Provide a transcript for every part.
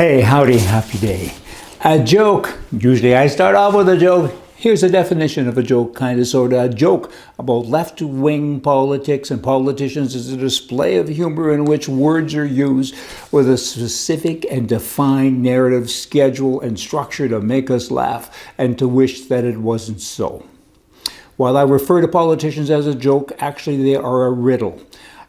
Hey, howdy, happy day. A joke. Usually I start off with a joke. Here's a definition of a joke, kind of, sort of. A joke about left-wing politics and politicians is a display of humor in which words are used with a specific and defined narrative schedule and structure to make us laugh and to wish that it wasn't so. While I refer to politicians as a joke, actually they are a riddle.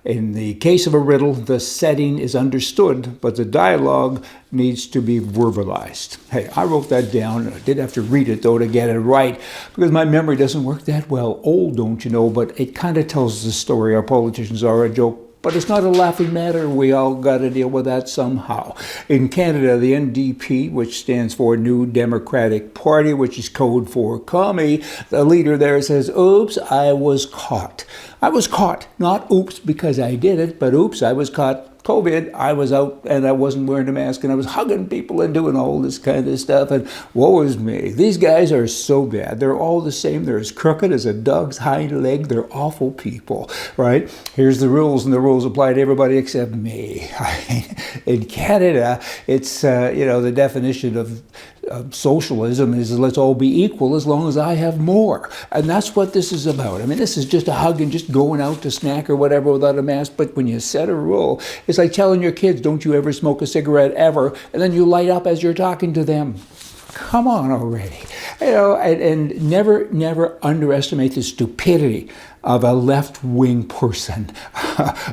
In the case of a riddle, the setting is understood, but the dialogue needs to be verbalized. Hey, I wrote that down. I did have to read it, though, to get it right, because my memory doesn't work that well. Old, don't you know, but it kind of tells the story. Our politicians are a joke. But it's not a laughing matter. We all got to deal with that somehow. In Canada, the NDP, which stands for New Democratic Party, which is code for commie, the leader there says, "Oops, I was caught." I was caught. Not oops because I did it, but oops, I was caught. COVID, I was out and I wasn't wearing a mask and I was hugging people and doing all this kind of stuff, and woe is me. These guys are so bad. They're all the same. They're as crooked as a dog's hind leg. They're awful people, right? Here's the rules, and the rules apply to everybody except me. In Canada, it's, the definition of socialism is let's all be equal as long as I have more. And that's what this is about. I mean, this is just a hug and just going out to snack or whatever without a mask. But when you set a rule, it's like telling your kids, don't you ever smoke a cigarette ever, and then you light up as you're talking to them. Come on already. And never underestimate the stupidity of a left-wing person.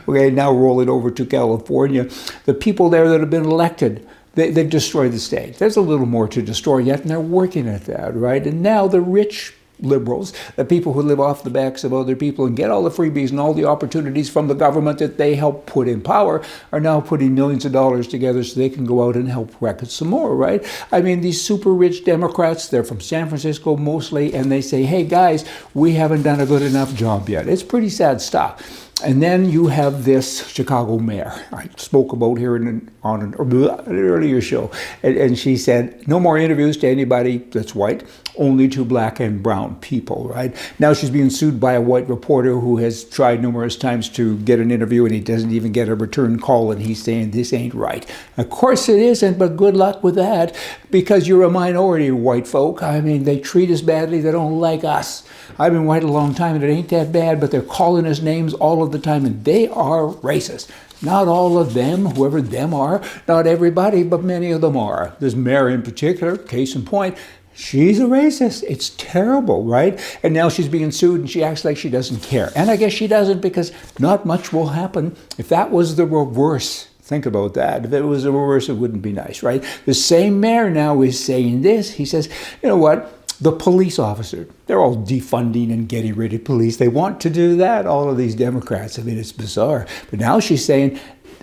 Okay, now roll it over to California. The people there that have been elected, They've destroyed the state. There's a little more to destroy yet, and they're working at that, right? And now the rich liberals, the people who live off the backs of other people and get all the freebies and all the opportunities from the government that they help put in power, are now putting millions of dollars together so they can go out and help wreck it some more, right? I mean, these super rich Democrats, they're from San Francisco mostly, and they say, hey guys, we haven't done a good enough job yet. It's pretty sad stuff. And then you have this Chicago mayor I spoke about here on an earlier show. And she said, no more interviews to anybody that's white, only to black and brown people, right? Now she's being sued by a white reporter who has tried numerous times to get an interview, and he doesn't even get a return call, and he's saying this ain't right. Of course it isn't, but good luck with that, because you're a minority, white folk. I mean, they treat us badly. They don't like us. I've been white a long time, and it ain't that bad, but they're calling us names all of the time, and they are racist. Not all of them, whoever them are, not everybody, but many of them are. This mayor in particular, case in point, she's a racist. It's terrible, right? And now she's being sued, and she acts like she doesn't care. And I guess she doesn't, because not much will happen. If that was the reverse, think about that. If it was the reverse, it wouldn't be nice, right? The same mayor now is saying this. He says, you know what? The police officer, they're all defunding and getting rid of police. They want to do that, all of these Democrats. I mean, it's bizarre. But now she's saying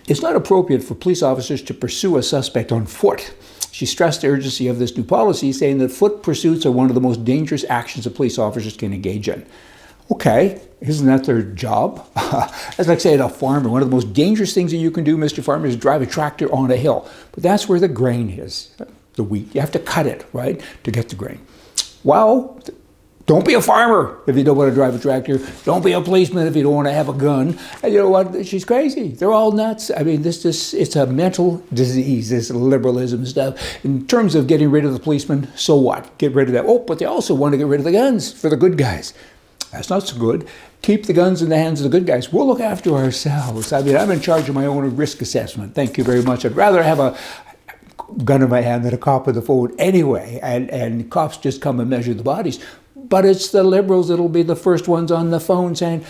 it's not appropriate for police officers to pursue a suspect on foot. She stressed the urgency of this new policy, saying that foot pursuits are one of the most dangerous actions that police officers can engage in. Okay, isn't that their job? That's like saying a farmer, one of the most dangerous things that you can do, Mr. Farmer, is drive a tractor on a hill. But that's where the grain is, the wheat. You have to cut it, right, to get the grain. Well, don't be a farmer if you don't want to drive a tractor. Don't be a policeman if you don't want to have a gun. And you know what? She's crazy. They're all nuts. I mean, it's a mental disease, this liberalism stuff. In terms of getting rid of the policemen, so what? Get rid of that. Oh, but they also want to get rid of the guns for the good guys. That's not so good. Keep the guns in the hands of the good guys. We'll look after ourselves. I mean, I'm in charge of my own risk assessment. Thank you very much. I'd rather have a gun in my hand than a cop with the phone anyway, and cops just come and measure the bodies. But it's the liberals that'll be the first ones on the phone saying,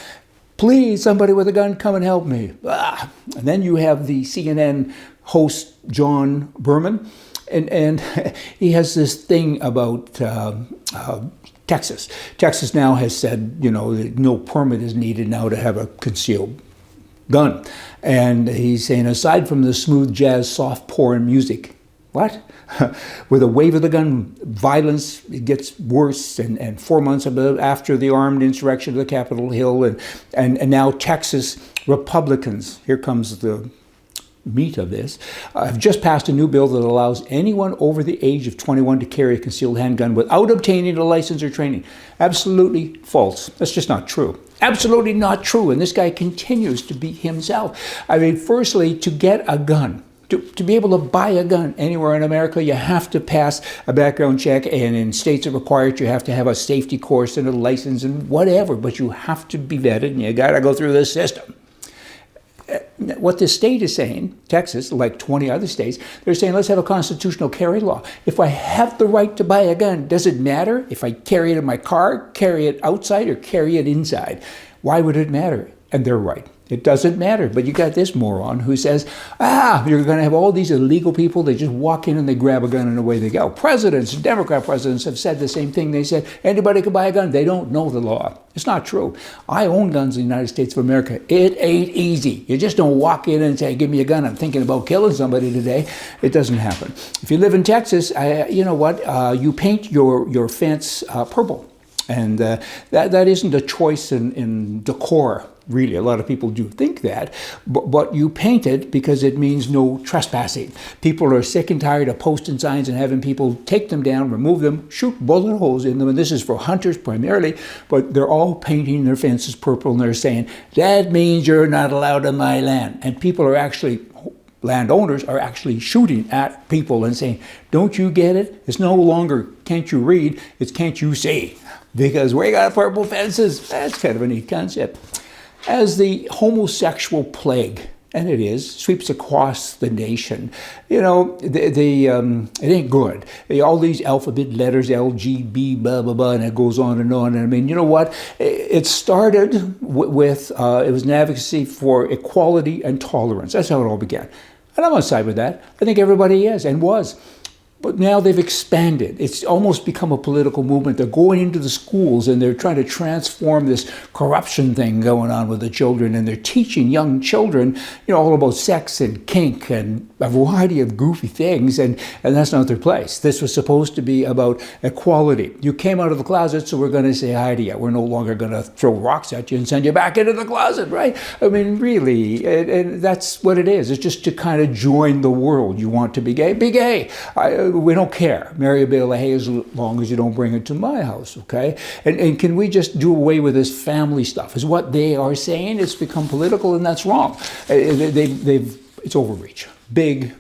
please, somebody with a gun, come and help me. And then you have the CNN host, John Berman, and he has this thing about Texas. Texas now has said, that no permit is needed now to have a concealed gun. And he's saying, aside from the smooth jazz, soft porn music, what? With a wave of the gun, violence it gets worse. And 4 months after the armed insurrection of the Capitol Hill, and now Texas Republicans, here comes the meat of this, have just passed a new bill that allows anyone over the age of 21 to carry a concealed handgun without obtaining a license or training. Absolutely false. That's just not true. Absolutely not true. And this guy continues to be himself. I mean, firstly, to get a gun, To be able to buy a gun anywhere in America, you have to pass a background check, and in states that require it, you have to have a safety course and a license and whatever, but you have to be vetted and you got to go through this system. What the state is saying, Texas, like 20 other states, they're saying, let's have a constitutional carry law. If I have the right to buy a gun, does it matter if I carry it in my car, carry it outside, or carry it inside? Why would it matter? And they're right. It doesn't matter. But you got this moron who says, you're going to have all these illegal people. They just walk in and they grab a gun and away they go. Presidents, Democrat presidents have said the same thing. They said, anybody can buy a gun. They don't know the law. It's not true. I own guns in the United States of America. It ain't easy. You just don't walk in and say, give me a gun. I'm thinking about killing somebody today. It doesn't happen. If you live in Texas, you know what? You paint your fence purple. And that isn't a choice in decor. Really, a lot of people do think that, but you paint it because it means no trespassing. People are sick and tired of posting signs and having people take them down, remove them, shoot bullet holes in them, and this is for hunters primarily, but they're all painting their fences purple, and they're saying, that means you're not allowed on my land. And people are actually, landowners are actually shooting at people and saying, don't you get it? It's no longer can't you read, it's can't you see, because we got purple fences. That's kind of a neat concept. As the homosexual plague, and it is, sweeps across the nation, you know, it ain't good. All these alphabet letters, LGB, blah, blah, blah, and it goes on and on. And I mean, you know what? It started with, it was an advocacy for equality and tolerance. That's how it all began. And I'm on side with that. I think everybody is and was. But now they've expanded. It's almost become a political movement. They're going into the schools and they're trying to transform this corruption thing going on with the children. And they're teaching young children, you know, all about sex and kink and a variety of goofy things. And that's not their place. This was supposed to be about equality. You came out of the closet, so we're going to say hi to you. We're no longer going to throw rocks at you and send you back into the closet, right? I mean, really, and that's what it is. It's just to kind of join the world. You want to be gay? Be gay. We don't care. Marry a bale of hay as long as you don't bring it to my house, okay? And can we just do away with this family stuff? Is what they are saying. It's become political, and that's wrong. It's overreach. Big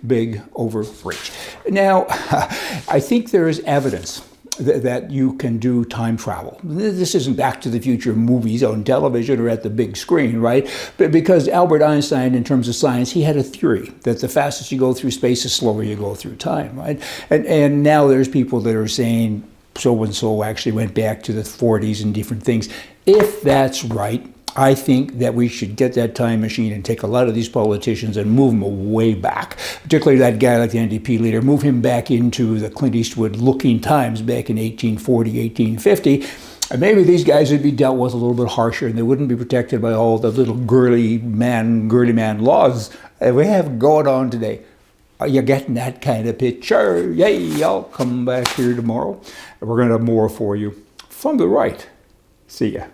overreach. Now, I think there is evidence that you can do time travel. This isn't Back to the Future movies on television or at the big screen, right? But because Albert Einstein, in terms of science, he had a theory that the fastest you go through space, the slower you go through time, right? And now there's people that are saying so-and-so actually went back to the 40s and different things. If that's right, I think that we should get that time machine and take a lot of these politicians and move them way back, particularly that guy like the NDP leader, move him back into the Clint Eastwood looking times back in 1840, 1850. And maybe these guys would be dealt with a little bit harsher and they wouldn't be protected by all the little girly man laws that we have going on today. Are you getting that kind of picture? Yay, I'll come back here tomorrow. We're going to have more for you from the right. See ya.